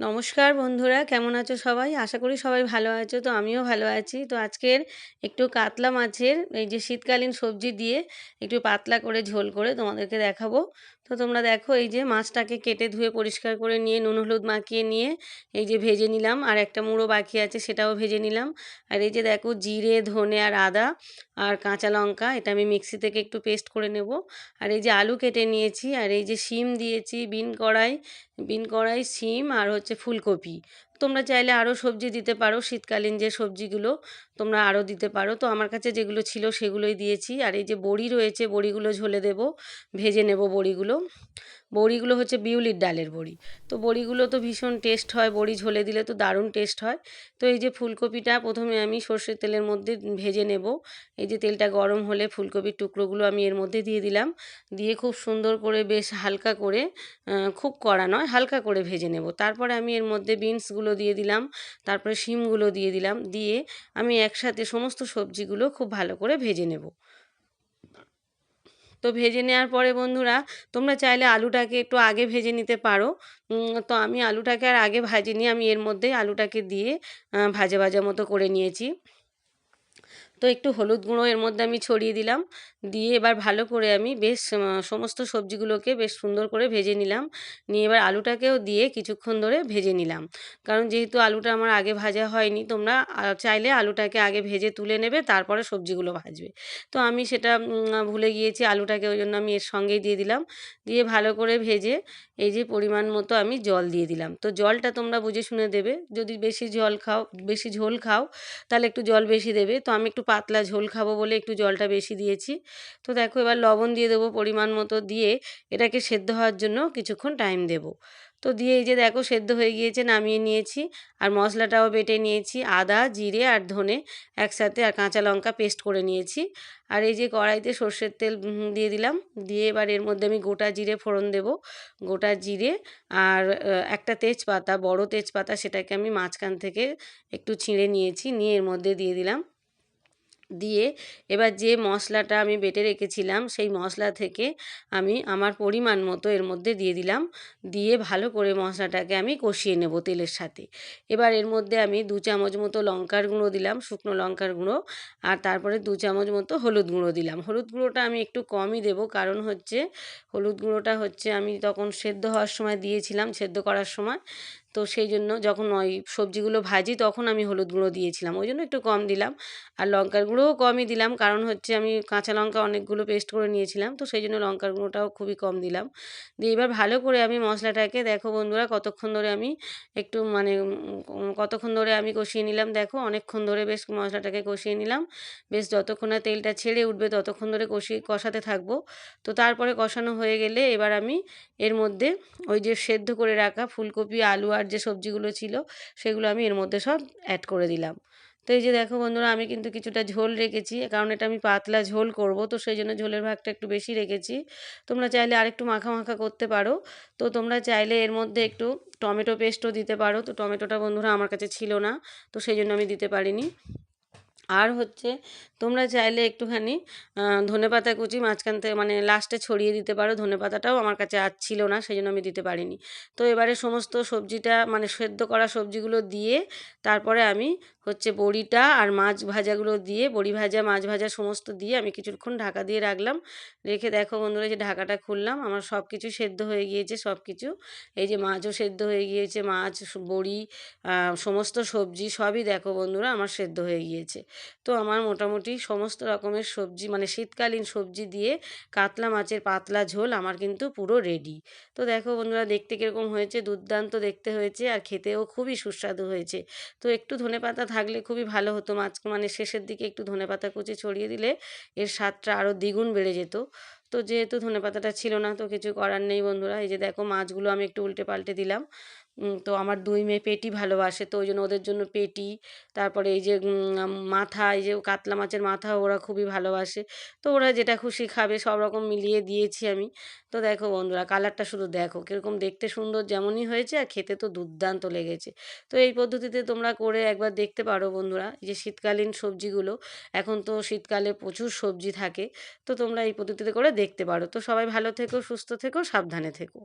নমস্কার বন্ধুরা, কেমন আছো সবাই? আশা করি সবাই ভালো আছো। তো আমিও ভালো আছি। তো আজকের একটু কাতলা মাছের এই যে শীতকালীন সবজি দিয়ে একটু পাতলা করে ঝোল করে তোমাদেরকে দেখাবো। তো তোমরা দেখো, এই যে মাছটাকে কেটে ধুয়ে পরিষ্কার করে নিয়ে নুন হলুদ মাখিয়ে নিয়ে এই যে ভেজে নিলাম, আর একটা মুড়ো বাকি আছে সেটাও ভেজে নিলাম। আর এই যে দেখো, জিরে ধনে আর আদা আর কাঁচা লঙ্কা এটা আমি মিক্সি থেকে একটু পেস্ট করে নেব। আর এই যে আলু কেটে নিয়েছি, আর এই যে শিম দিয়েছি, বিন কড়াই শিম আর হচ্ছে ফুলকপি। তোমরা চাইলে আরও সবজি দিতে পারো, শীতকালীন যে সবজিগুলো তোমরা আরও দিতে পারো। তো আমার কাছে যেগুলো ছিল সেগুলোই দিয়েছি। আর এই যে বড়ি রয়েছে, বড়িগুলো ঝোলে দেব, ভেজে নেব বড়িগুলো। বড়িগুলো হচ্ছে বিউলির ডালের বড়ি। তো বড়িগুলো তো ভীষণ টেস্ট হয়, বড়ি ঝোলে দিলে তো দারুণ টেস্ট হয়। তো এই যে ফুলকপিটা প্রথমে আমি সর্ষের তেলের মধ্যে ভেজে নেব। এই যে তেলটা গরম হলে ফুলকপির টুকরোগুলো আমি এর মধ্যে দিয়ে দিলাম। দিয়ে খুব সুন্দর করে বেশ হালকা করে, খুব কড়া নয়, হালকা করে ভেজে নেব। তারপরে আমি এর মধ্যে বিনসগুলো দিয়ে দিলাম, তারপরে শিমগুলো দিয়ে দিলাম, দিয়ে আমি একসাথে সমস্ত সবজিগুলো খুব ভালো করে ভেজে নেব। তো ভেজে নেওয়ার পরে বন্ধুরা, তোমরা চাইলে আলুটাকে একটু আগে ভেজে নিতে পারো। তো আমি আলুটাকে আর আগে ভাজিনি, আমি এর মধ্যেই আলুটাকে দিয়ে ভাজা ভাজা মতো করে নিয়েছি। তো একটু হলুদ গুঁড়ো এর মধ্যে আমি ছড়িয়ে দিলাম, দিয়ে এবার ভালো করে আমি বেশ সমস্ত সবজিগুলোকে বেশ সুন্দর করে ভেজে নিলাম। নিয়ে এবার আলুটাকেও দিয়ে কিছুক্ষণ ধরে ভেজে নিলাম, কারণ যেহেতু আলুটা আমার আগে ভাজা হয়নি, তোমরা চাইলে আলুটাকে আগে ভেজে তুলে নেবে, তারপরে সবজিগুলো ভাজবে। তো আমি সেটা ভুলে গিয়েছি, আলুটাকে ওই জন্য আমি এর সঙ্গেই দিয়ে দিলাম। দিয়ে ভালো করে ভেজে এই যে পরিমাণ মতো আমি জল দিয়ে দিলাম। তো জলটা তোমরা বুঝে শুনে দেবে, যদি বেশি ঝোল খাও তাহলে একটু জল বেশি দেবে। তো আমি একটু পাতলা ঝোল খাবো বলে একটু জলটা বেশি দিয়েছি। তো দেখো, এবার লবণ দিয়ে দেবো পরিমাণ মতো, দিয়ে এটাকে সেদ্ধ হওয়ার জন্য কিছুক্ষণ টাইম দেব। তো দিয়ে এই যে দেখো সেদ্ধ হয়ে গিয়েছে, নামিয়ে নিয়েছি। আর মশলাটাও বেটে নিয়েছি, আদা জিরে আর ধনে একসাথে, আর কাঁচা লঙ্কা পেস্ট করে নিয়েছি। আর এই যে কড়াইতে সর্ষের তেল দিয়ে দিলাম, দিয়ে এবার এর মধ্যে আমি গোটা জিরে ফোড়ন দেব। গোটা জিরে আর একটা তেজপাতা, বড় তেজপাতা, সেটাকে আমি মাঝখান থেকে একটু ছিঁড়ে নিয়েছি, নিয়ে এর মধ্যে দিয়ে দিলাম। দিয়ে এবার যে মশলাটা আমি বেটে রেখেছিলাম সেই মশলা থেকে আমি আমার পরিমাণ মতো এর মধ্যে দিয়ে দিলাম। দিয়ে ভালো করে মশলাটাকে আমি কষিয়ে নেব তেলের সাথে। এবার এর মধ্যে আমি 2 চামচ মতো লঙ্কার গুঁড়ো দিলাম, শুকনো লঙ্কার গুঁড়ো। আর তারপরে 2 চামচ মতো হলুদ গুঁড়ো দিলাম। হলুদ গুঁড়োটা আমি একটু কমই দেবো, কারণ হচ্ছে হলুদ গুঁড়োটা হচ্ছে আমি তখন সেদ্ধ হওয়ার সময় দিয়েছিলাম, সেদ্ধ করার সময়। তো সেই জন্য যখন ওই সবজিগুলো ভাজি তখন আমি হলুদ গুঁড়ো দিয়েছিলাম, ওই জন্য একটু কম দিলাম। আর লঙ্কার গুঁড়োও কমই দিলাম, কারণ হচ্ছে আমি কাঁচা লঙ্কা অনেকগুলো পেস্ট করে নিয়েছিলাম, তো সেই জন্য লঙ্কার গুঁড়োটাও খুবই কম দিলাম। দিয়ে এবার ভালো করে আমি মশলাটাকে, দেখো বন্ধুরা, কতক্ষণ ধরে আমি কষিয়ে নিলাম। দেখো অনেকক্ষণ ধরে বেশ মশলাটাকে কষিয়ে নিলাম। বেশ যতক্ষণ না তেলটা ছেড়ে উঠবে ততক্ষণ ধরে কষাতে থাকবো। তো তারপরে কষানো হয়ে গেলে এবার আমি এর মধ্যে ওই যে সেদ্ধ করে রাখা ফুলকপি আলু আর যে সবজিগুলো ছিল সেগুলো আমি এর মধ্যে সব অ্যাড করে দিলাম। তো এই যে দেখো বন্ধুরা, আমি কিন্তু কিছুটা ঝোল রেখেছি, কারণ এটা আমি পাতলা ঝোল করব, তো সেই জন্য ঝোলের ভাগটা একটু বেশি রেখেছি। তোমরা চাইলে আরেকটু মাখা মাখা করতে পারো। তো তোমরা চাইলে এর মধ্যে একটু টমেটো পেস্টও দিতে পারো। তো টমেটোটা বন্ধুরা আমার কাছে ছিল না, তো সেই জন্য আমি দিতে পারিনি। আর হচ্ছে তোমরা চাইলে একটুখানি ধনেপাতা কুচি মাঝখান থেকে মানে লাস্টে ছড়িয়ে দিতে পারো। ধনেপাতাটাও আমার কাছে আর ছিল না, সেই জন্য আমি দিতে পারিনি। তো এবারে সমস্ত সবজিটা মানে সেদ্ধ করা সবজিগুলো দিয়ে তারপরে আমি হচ্ছে বড়িটা আর মাছ ভাজাগুলো দিয়ে, বড়ি ভাজা মাছ ভাজা সমস্ত দিয়ে আমি কিছুক্ষণ ঢাকা দিয়ে রাখলাম। রেখে দেখো বন্ধুরা, যে ঢাকাটা খুললাম, আমার সব কিছু সেদ্ধ হয়ে গিয়েছে, সব কিছু। এই যে মাছও সেদ্ধ হয়ে গিয়েছে, মাছ বড়ি সমস্ত সবজি সবই দেখো বন্ধুরা আমার সেদ্ধ হয়ে গিয়েছে। তো আমার মোটামুটি সমস্ত রকমের সবজি মানে শীতকালীন সবজি দিয়ে কাতলা মাছের পাতলা ঝোল আমার কিন্তু পুরো রেডি। তো দেখো বন্ধুরা, দেখতে কীরকম হয়েছে, দুর্দান্ত দেখতে হয়েছে, আর খেতেও খুবই সুস্বাদু হয়েছে। তো একটু ধনেপাতা থাকলে খুবই ভালো হতো, মানে শেষের দিকে একটু ধনেপাতা কুচি ছড়িয়ে দিলে এর স্বাদটা আরও দ্বিগুণ বেড়ে যেত। তো যেহেতু ধনেপাতাটা ছিল না, তো কিছু করার নেই বন্ধুরা। এই যে দেখো মাছগুলো আমি একটু উল্টে পাল্টে দিলাম। তো আমার 2 মেয়ে পেটি ভালোবাসে, তো ওই জন্য ওদের জন্য পেটি, তারপরে এই যে মাথা, এই যে কাতলা মাছের মাথা ওরা খুবই ভালোবাসে। তো ওরা যেটা খুশি খাবে, সব রকম মিলিয়ে দিয়েছি আমি। তো দেখো বন্ধুরা, কালারটা শুধু দেখো কীরকম দেখতে সুন্দর যেমনই হয়েছে, আর খেতে তো দুর্দান্ত লেগেছে। তো এই পদ্ধতিতে তোমরা করে একবার দেখতে পারো বন্ধুরা, এই যে শীতকালীন সবজিগুলো, এখন তো শীতকালে প্রচুর সবজি থাকে, তো তোমরা এই পদ্ধতিতে করে দেখতে পারো। তো সবাই ভালো থেকো, সুস্থ থেকো, সাবধানে থেকো।